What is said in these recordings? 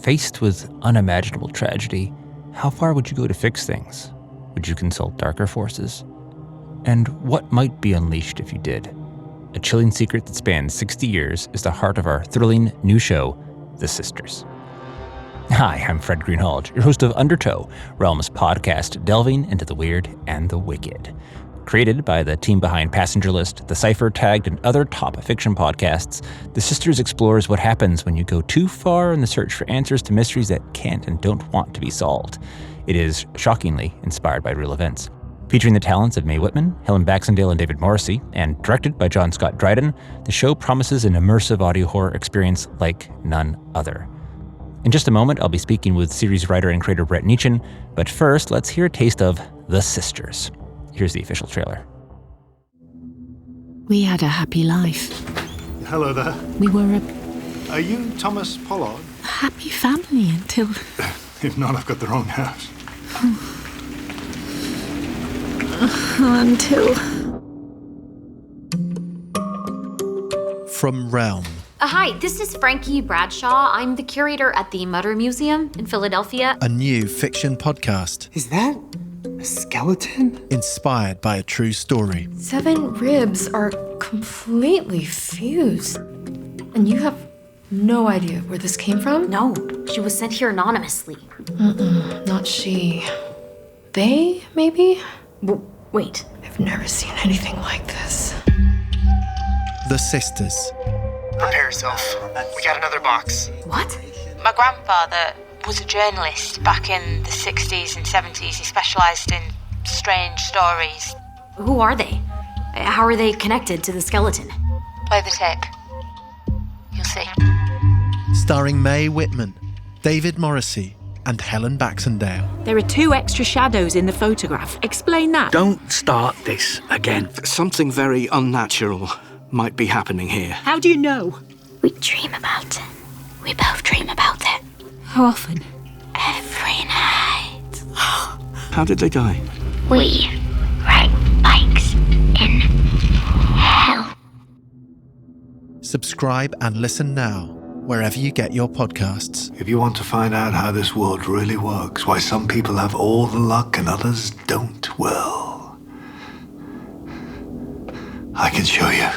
Faced with unimaginable tragedy, how far would you go to fix things? Would you consult darker forces? And what might be unleashed if you did? A chilling secret that spans 60 years is the heart of our thrilling new show, The Sisters. Hi, I'm Fred Greenhalgh, your host of Undertow, Realm's podcast delving into the weird and the wicked. Created by the team behind Passenger List, the CIPHER, Tagged, and other top fiction podcasts, The Sisters explores what happens when you go too far in the search for answers to mysteries that can't and don't want to be solved. It is shockingly inspired by real events. Featuring the talents of Mae Whitman, Helen Baxendale, and David Morrissey, and directed by John Scott Dryden, the show promises an immersive audio horror experience like none other. In just a moment, I'll be speaking with series writer and creator Brett Neichin, but first, let's hear a taste of The Sisters. Here's the official trailer. We had a happy life. Hello there. We were Are you Thomas Pollard? a happy family until... If not, I've got the wrong house. until... From Realm. Hi, this is Frankie Bradshaw. I'm the curator at the Mutter Museum in Philadelphia. A new fiction podcast Is that a skeleton? inspired by a true story. 7 ribs are completely fused. And you have no idea where this came from? No, she was sent here anonymously. Not she. They, maybe? Wait. I've never seen anything like this. The Sisters. Prepare yourself. We got another box. What? My grandfather was a journalist back in the 60s and 70s. He specialised in strange stories. Who are they? How are they connected to the skeleton? Play the tape. You'll see. Starring Mae Whitman, David Morrissey, and Helen Baxendale. There are 2 extra shadows in the photograph. Explain that. Don't start this again. Something very unnatural might be happening here. How do you know? We dream about it. We both dream about it. How often? Every night. How did they die? We ride bikes in hell. Subscribe and listen now, wherever you get your podcasts. If you want to find out how this world really works, why some people have all the luck and others don't, well, I can show you.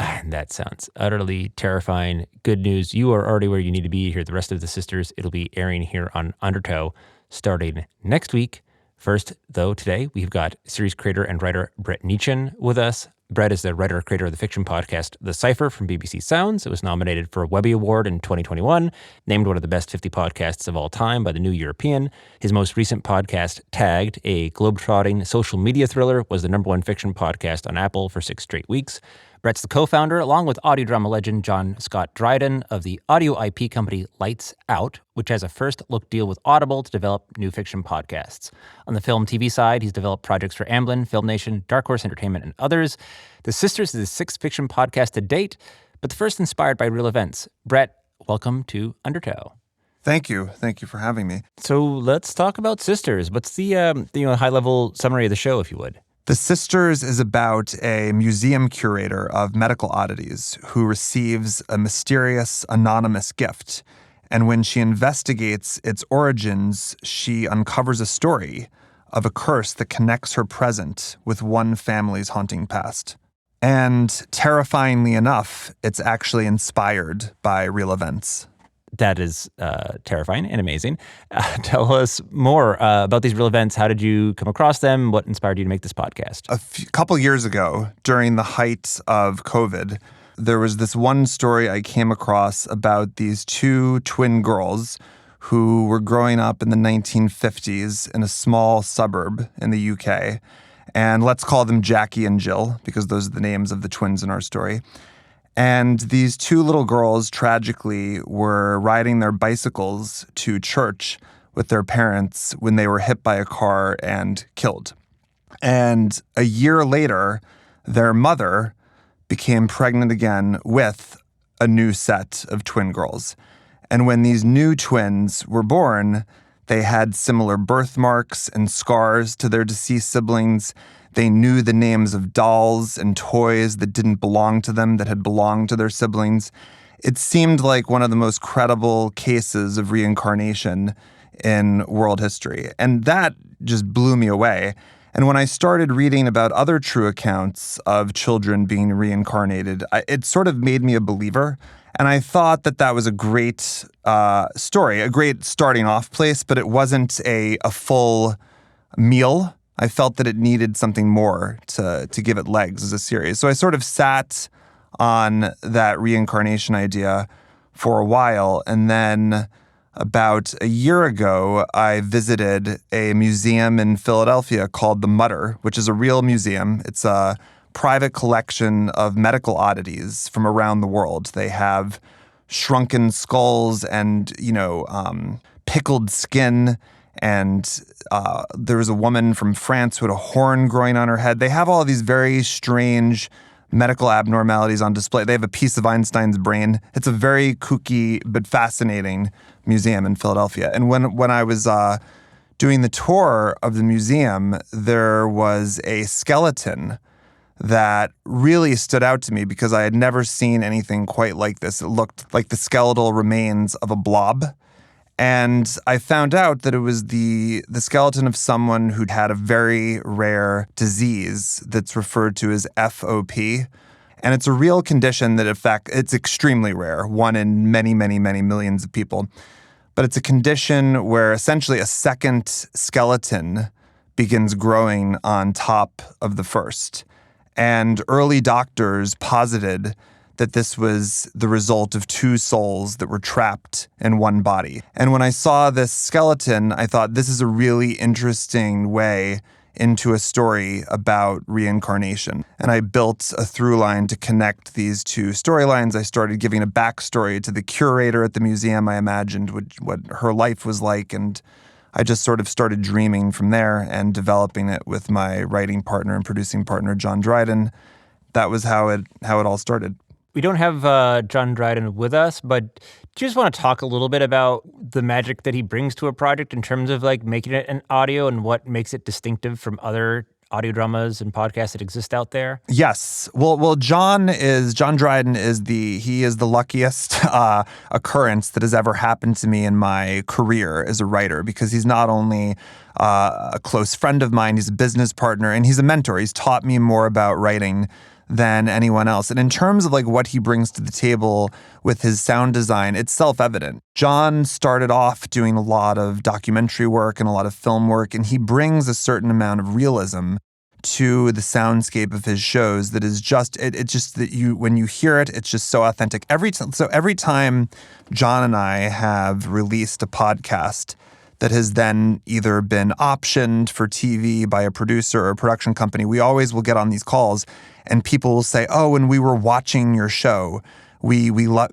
And that sounds utterly terrifying. Good news, you are already where you need to be. Here, the rest of The Sisters, it'll be airing here on Undertow starting next week. First, though, today we've got series creator and writer Brett Neichin with us. Brett is the writer-creator of the fiction podcast The CIPHER from BBC Sounds. It was nominated for a Webby Award in 2021, named one of the best 50 podcasts of all time by the New European. His most recent podcast, Tagged, a globe-trotting social media thriller, was the #1 fiction podcast on Apple for 6 straight weeks. Brett's the co-founder, along with audio drama legend John Scott Dryden, of the audio IP company LightsOut, which has a first-look deal with Audible to develop new fiction podcasts. On the film TV side, he's developed projects for Amblin, Film Nation, Dark Horse Entertainment, and others. The Sisters is the 6th fiction podcast to date, but the first inspired by real events. Brett, welcome to Undertow. Thank you. Thank you for having me. So let's talk about Sisters. What's the high-level summary of the show, if you would? The Sisters is about a museum curator of medical oddities who receives a mysterious, anonymous gift. And when she investigates its origins, she uncovers a story of a curse that connects her present with one family's haunting past. And terrifyingly enough, it's actually inspired by real events. That is terrifying and amazing. Tell us more about these real events. How did you come across them? What inspired you to make this podcast? A couple years ago, during the height of COVID, there was this one story I came across about these 2 twin girls who were growing up in the 1950s in a small suburb in the UK. And let's call them Jackie and Jill, because those are the names of the twins in our story. And these 2 little girls, tragically, were riding their bicycles to church with their parents when they were hit by a car and killed. And a year later, their mother became pregnant again with a new set of twin girls. And when these new twins were born, they had similar birthmarks and scars to their deceased siblings. They knew the names of dolls and toys that didn't belong to them, that had belonged to their siblings. it seemed like one of the most credible cases of reincarnation in world history. And that just blew me away. And when I started reading about other true accounts of children being reincarnated, it sort of made me a believer. And I thought that that was a great story, a great starting off place, but it wasn't a full meal. I felt that it needed something more to give it legs as a series. So I sort of sat on that reincarnation idea for a while. And then about a year ago, I visited a museum in Philadelphia called the Mutter, which is a real museum. It's a private collection of medical oddities from around the world. They have shrunken skulls and, pickled skin. And there was a woman from France who had a horn growing on her head. They have all these very strange medical abnormalities on display. They have a piece of Einstein's brain. It's a very kooky but fascinating museum in Philadelphia. And when I was doing the tour of the museum, there was a skeleton that really stood out to me because I had never seen anything quite like this. It looked like the skeletal remains of a blob. And I found out that it was the skeleton of someone who'd had a very rare disease that's referred to as FOP. And it's a real condition that, in fact, it's extremely rare, one in many, many, many millions of people. But it's a condition where essentially a second skeleton begins growing on top of the first. And early doctors posited that this was the result of two souls that were trapped in one body. And when I saw this skeleton, I thought this is a really interesting way into a story about reincarnation. And I built a through line to connect these two storylines. I started giving a backstory to the curator at the museum. I imagined what her life was like, and I just sort of started dreaming from there and developing it with my writing partner and producing partner, John Dryden. That was how it all started. We don't have John Dryden with us, but do you just want to talk a little bit about the magic that he brings to a project in terms of like making it an audio and what makes it distinctive from other audio dramas and podcasts that exist out there? Yes. Well, John Dryden is the luckiest occurrence that has ever happened to me in my career as a writer, because he's not only a close friend of mine, he's a business partner, and he's a mentor. He's taught me more about writing than anyone else. And in terms of like what he brings to the table with his sound design, it's self-evident. John started off doing a lot of documentary work and a lot of film work, and he brings a certain amount of realism to the soundscape of his shows that is just, it's just that when you hear it, it's just so authentic. Every time John and I have released a podcast that has then either been optioned for TV by a producer or a production company, we always will get on these calls and people will say, oh, when we were watching your show,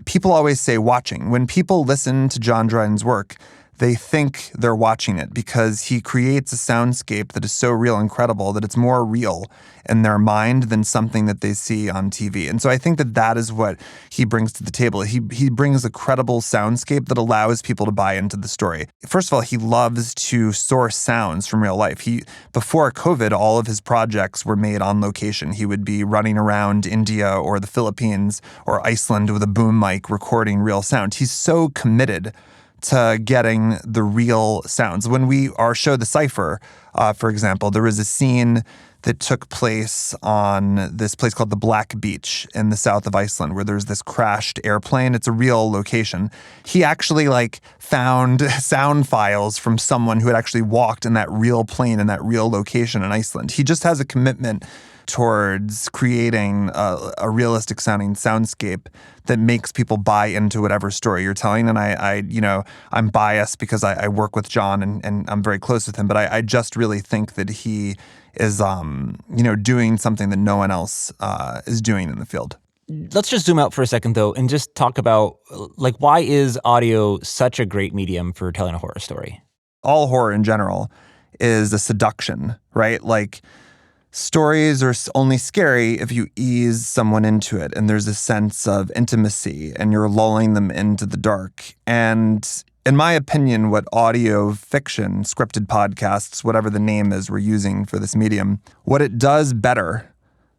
people always say watching. When people listen to John Dryden's work, they think they're watching it because he creates a soundscape that is so real and credible that it's more real in their mind than something that they see on TV. And so I think that is what he brings to the table. He brings a credible soundscape that allows people to buy into the story. First of all, he loves to source sounds from real life. Before COVID, all of his projects were made on location. He would be running around India or the Philippines or Iceland with a boom mic recording real sound. He's so committed to getting the real sounds. When our show, the CIPHER, for example, there was a scene that took place on this place called the Black Beach in the south of Iceland, where there's this crashed airplane. It's a real location. He actually found sound files from someone who had actually walked in that real plane in that real location in Iceland. He just has a commitment towards creating a realistic sounding soundscape that makes people buy into whatever story you're telling. And I'm biased because I work with John and I'm very close with him, but I just really think that he is, doing something that no one else is doing in the field. Let's just zoom out for a second, though, and just talk about, why is audio such a great medium for telling a horror story? All horror in general is a seduction, right? Stories are only scary if you ease someone into it, and there's a sense of intimacy, and you're lulling them into the dark. And in my opinion, what audio fiction, scripted podcasts, whatever the name is we're using for this medium, what it does better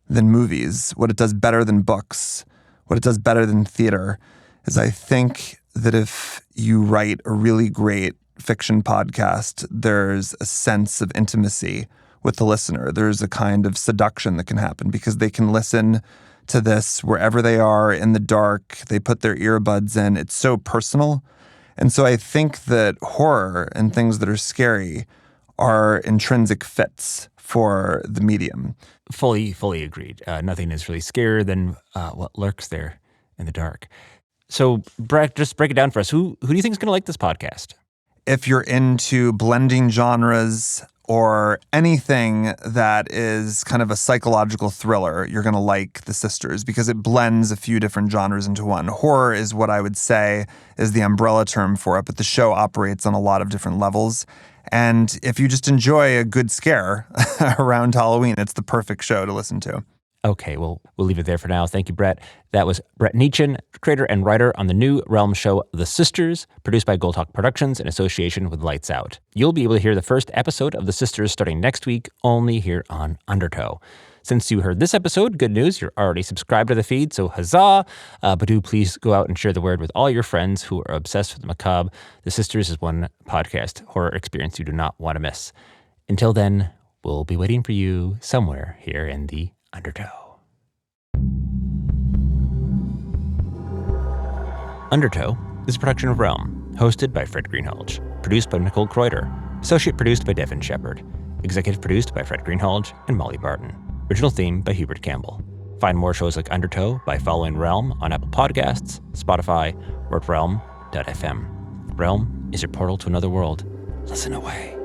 than movies, what it does better than books, what it does better than theater, is I think that if you write a really great fiction podcast, there's a sense of intimacy with the listener. There's a kind of seduction that can happen because they can listen to this wherever they are in the dark. They put their earbuds in. It's so personal. And so I think that horror and things that are scary are intrinsic fits for the medium. Fully agreed. Nothing is really scarier than what lurks there in the dark. So, Brett, just break it down for us. Who do you think is going to like this podcast? If you're into blending genres or anything that is kind of a psychological thriller, you're going to like The Sisters because it blends a few different genres into one. Horror is what I would say is the umbrella term for it, but the show operates on a lot of different levels. And if you just enjoy a good scare around Halloween, it's the perfect show to listen to. Okay, well, we'll leave it there for now. Thank you, Brett. That was Brett Neichin, creator and writer on the new Realm show The Sisters, produced by Goldhawk Productions in association with Lights Out. You'll be able to hear the first episode of The Sisters starting next week, only here on Undertow. Since you heard this episode, good news, you're already subscribed to the feed, so huzzah! But do please go out and share the word with all your friends who are obsessed with the macabre. The Sisters is one podcast horror experience you do not want to miss. Until then, we'll be waiting for you somewhere here in the Undertow. Undertow is a production of Realm, hosted by Fred Greenhalgh, produced by Nicole Kreuter, associate produced by Devin Shepard, executive produced by Fred Greenhalgh and Molly Barton, original theme by Hubert Campbell. Find more shows like Undertow by following Realm on Apple Podcasts, Spotify, or at realm.fm. Realm is your portal to another world. Listen away.